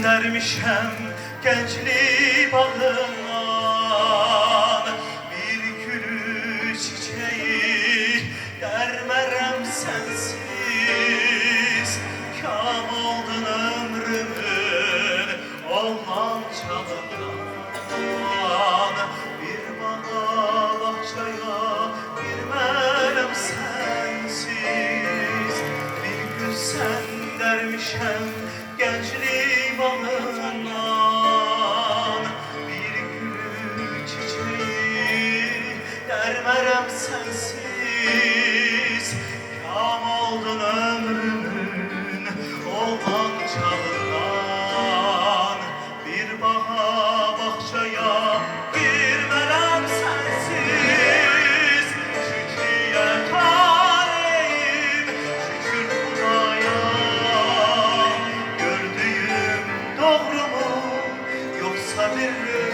dermişem gençlik bağından, bir gülü çiçeği dermerem sensiz. Kam oldun ömrümün olmam çağından, bir bağa bahçaya girmem sensiz. Bir gün sen dermişem gençlik bağından, bir gülü çiçeği dermerem sensiz. Kam oldun ömrümün olmam çağından, bir bağa bahçaya girmem sensiz. Şükriye taleyim, şükür Hudaya. Gördüğüm doğru mu yoksa bir rüya?